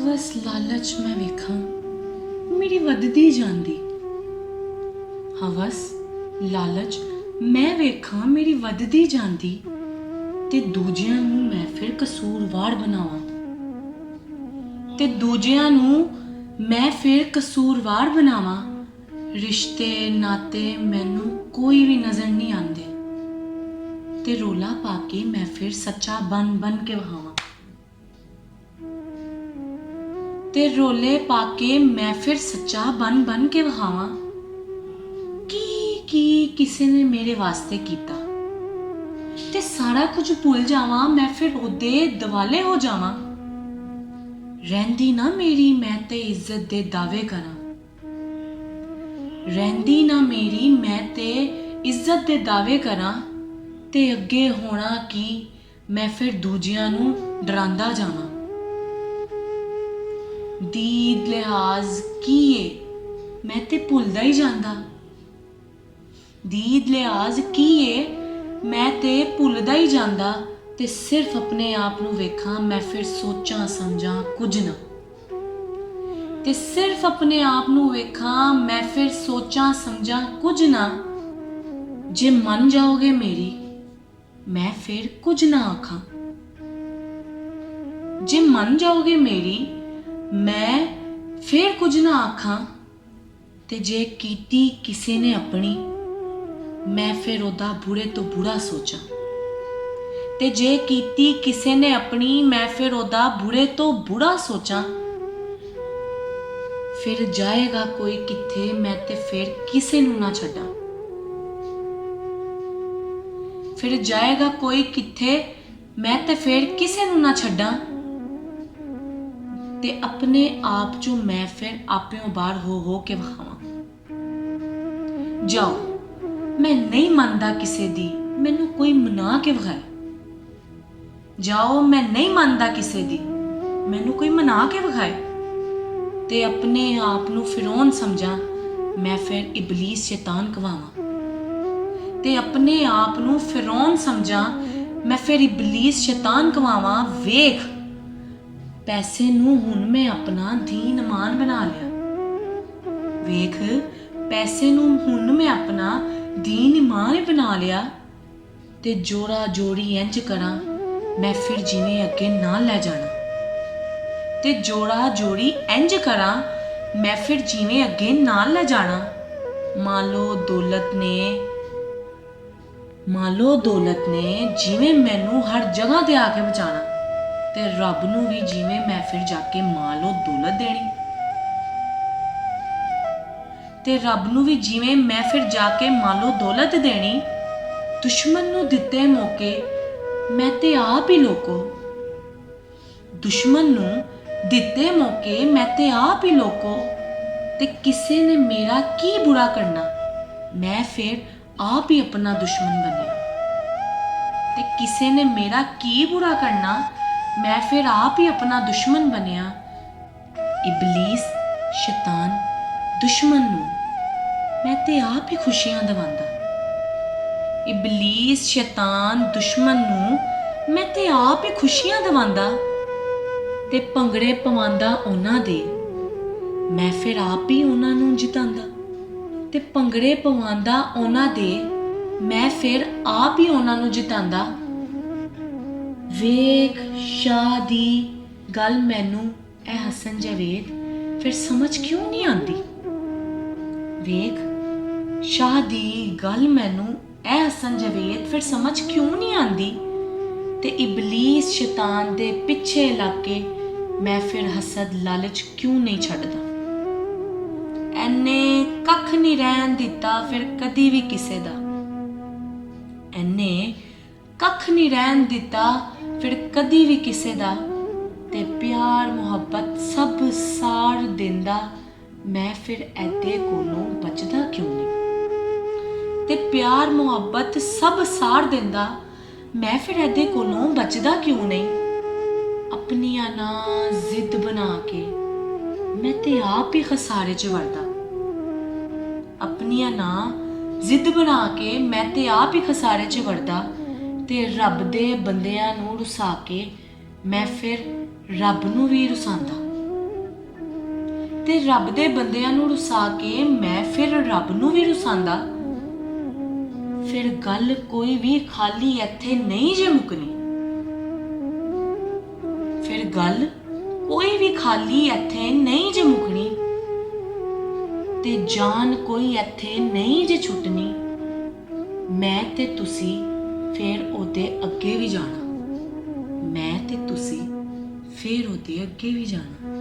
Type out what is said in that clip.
ਹਵਸ ਲਾਲਚ ਮੈਂ ਵੇਖਾਂ ਮੇਰੀ ਵੱਧਦੀ ਜਾਂਦੀ। ਹਵਸ ਲਾਲਚ ਮੈਂ ਵੇਖਾਂ ਮੇਰੀ ਵੱਧਦੀ ਜਾਂਦੀ ਤੇ ਦੂਜਿਆਂ ਨੂੰ ਮੈਂ ਫਿਰ ਕਸੂਰਵਾਰ ਬਣਾਵਾਂ ਰਿਸ਼ਤੇ ਨਾਤੇ ਮੈਨੂੰ ਕੋਈ ਵੀ ਨਜ਼ਰ ਨਹੀਂ ਆਉਂਦੇ ਤੇ ਰੋਲਾ ਪਾ ਕੇ ਮੈਂ ਫਿਰ ਸੱਚਾ ਬਣ ਕੇ ਵਹਾਵਾਂ ਕੀ ਕਿਸੇ ਨੇ ਮੇਰੇ ਵਾਸਤੇ ਕੀਤਾ ਤੇ ਸਾਰਾ ਕੁਝ ਭੁੱਲ ਜਾਵਾਂ ਮੈਂ ਫਿਰ ਉਹਦੇ ਦਿਵਾਲੇ ਹੋ ਜਾਵਾਂ। ਰਹਿੰਦੀ ਨਾ ਮੇਰੀ ਮੈਂ ਤੇ ਇੱਜ਼ਤ ਦੇ ਦਾਅਵੇ ਕਰਾਂ ਤੇ ਅੱਗੇ ਹੋਣਾ ਕੀ ਮੈਂ ਫਿਰ ਦੂਜਿਆਂ ਨੂੰ ਡਰਾਂਦਾ ਜਾਵਾਂ। ਦੀਦ ਲਿਹਾਜ਼ ਕੀ ਏ ਮੈਂ ਤੇ ਭੁੱਲਦਾ ਹੀ ਜਾਂਦਾ ਤੇ ਸਿਰਫ ਆਪਣੇ ਆਪ ਨੂੰ ਵੇਖਾਂ ਮੈਂ ਫਿਰ ਸੋਚਾਂ ਸਮਝਾਂ ਕੁਝ ਨਾ। ਜੇ ਮੰਨ ਜਾਓਗੇ ਮੇਰੀ ਮੈਂ ਫਿਰ ਕੁਝ ਨਾ ਆਖਾਂ ਤੇ ਜੇ ਕੀਤੀ ਕਿਸੇ ਨੇ ਆਪਣੀ ਮੈਂ ਫਿਰ ਉਹਦਾ ਬੁਰੇ ਤੋਂ ਬੁਰਾ ਸੋਚਾਂ। ਫਿਰ ਜਾਏਗਾ ਕੋਈ ਕਿੱਥੇ ਮੈਂ ਤੇ ਫਿਰ ਕਿਸੇ ਨੂੰ ਨਾ ਛੱਡਾਂ ਤੇ ਆਪਣੇ ਆਪ ਚੋਂ ਮੈਂ ਫਿਰ ਆਪਿਓਂ ਬਾਹਰ ਹੋ ਕੇ ਵਹਾਵਾਂ। ਜਾਓ ਮੈਂ ਨਹੀਂ ਮੰਨਦਾ ਕਿਸੇ ਦੀ ਮੈਨੂੰ ਕੋਈ ਮਨਾ ਕੇ ਵਹਾਏ। ਤੇ ਆਪਣੇ ਆਪ ਨੂੰ ਫਿਰੌਨ ਸਮਝਾਂ ਮੈਂ ਫਿਰ ਇਬਲੀਸ ਸ਼ੈਤਾਨ ਕਵਾਵਾਂ। ਵੇਖ ਪੈਸੇ ਨੂੰ ਹੁਣ ਮੈਂ ਆਪਣਾ ਦੀਨ ਇਮਾਨ ਬਣਾ ਲਿਆ ਤੇ ਜੋੜਾ ਜੋੜੀ ਇੰਜ ਕਰਾਂ ਮੈਂ ਫਿਰ ਜਿਵੇਂ ਅੱਗੇ ਨਾਲ ਲੈ ਜਾਣਾ। ਮੰਨ ਲਓ ਦੌਲਤ ਨੇ ਜਿਵੇਂ ਮੈਨੂੰ ਹਰ ਜਗ੍ਹਾ ਤੇ ਆ ਕੇ ਬਚਾਣਾ ਤੇ ਰੱਬ ਨੂੰ ਵੀ ਜਿਵੇਂ ਮੈਂ ਫਿਰ ਜਾ ਕੇ ਮੰਨ ਲਓ ਦੌਲਤ ਦੇਣੀ। ਦੁਸ਼ਮਣ ਨੂੰ ਦਿੱਤੇ ਮੌਕੇ ਮੈਂ ਤੇ ਆਪ ਹੀ ਲੋਕੋ ਤੇ ਕਿਸੇ ਨੇ ਮੇਰਾ ਕੀ ਬੁਰਾ ਕਰਨਾ ਮੈਂ ਫਿਰ ਆਪ ਹੀ ਆਪਣਾ ਦੁਸ਼ਮਣ ਬਣਿਆ। ਇਬਲੀਸ ਸ਼ੈਤਾਨ ਦੁਸ਼ਮਣ ਨੂੰ ਮੈਂ ਤੇ ਆਪ ਹੀ ਖੁਸ਼ੀਆਂ ਦਵਾਂਦਾ ਤੇ ਭੰਗੜੇ ਪਵਾਂਦਾ ਉਹਨਾਂ ਦੇ ਮੈਂ ਫਿਰ ਆਪ ਹੀ ਉਹਨਾਂ ਨੂੰ ਜਿਤਾਂਦਾ। ਵੇਖ ਸ਼ਾਹ ਦੀ ਗੱਲ ਮੈਨੂੰ ਇਹ ਹਸਨ ਜਵੇਦ ਫਿਰ ਸਮਝ ਕਿਉਂ ਨਹੀਂ ਆਂਦੀ ਤੇ ਇਬਲੀਸ ਸ਼ੈਤਾਨ ਦੇ ਪਿੱਛੇ ਲੱਗ ਕੇ ਮੈਂ ਫਿਰ ਹਸਦ ਲਾਲਚ ਕਿਉਂ ਨਹੀਂ ਛੱਡਦਾ। ਐਨੇ ਕੱਖ ਨਹੀਂ ਰਹਿਣ ਦਿੱਤਾ ਫਿਰ ਕਦੀ ਵੀ ਕਿਸੇ ਦਾ ਤੇ ਪਿਆਰ ਮੁਹੱਬਤ ਸਭ ਸਾੜ ਦਿੰਦਾ ਮੈਂ ਫਿਰ ਇਹਦੇ ਕੋਲੋਂ ਬਚਦਾ ਕਿਉਂ ਨਹੀਂ। ਆਪਣੀਆਂ ਨਾ ਜ਼ਿੱਦ ਬਣਾ ਕੇ ਮੈਂ ਤੇ ਆਪ ਹੀ ਖਸਾਰੇ 'ਚ ਵੜਦਾ ਤੇ ਰੱਬ ਦੇ ਬੰਦਿਆਂ ਨੂੰ ਰੁਸਾ ਕੇ ਮੈਂ ਫਿਰ ਰੱਬ ਨੂੰ ਵੀ ਰੁਸਾਂਦਾ। ਤੇ ਰੱਬ ਦੇ ਬੰਦਿਆਂ ਨੂੰ ਰੁਸਾ ਕੇ ਮੈਂ ਫਿਰ ਰੱਬ ਨੂੰ ਵੀ ਰੁਸਾਂਦਾ, ਫਿਰ ਗੱਲ ਕੋਈ ਵੀ ਖਾਲੀ ਇੱਥੇ ਨਹੀਂ ਜੇ ਮੁੱਕਣੀ। ਫਿਰ ਗੱਲ ਕੋਈ ਵੀ ਖਾਲੀ ਇੱਥੇ ਨਹੀਂ ਜੇ ਮੁੱਕਣੀ, ਤੇ ਜਾਨ ਕੋਈ ਇੱਥੇ ਨਹੀਂ ਜੇ ਛੁੱਟਣੀ। ਮੈਂ ਤੇ ਤੁਸੀਂ ਫਿਰ ਉਹਦੇ ਅੱਗੇ ਵੀ ਜਾਣਾ, ਮੈਂ ਤੇ ਤੁਸੀਂ ਫਿਰ ਉਹਦੇ ਅੱਗੇ ਵੀ ਜਾਣਾ।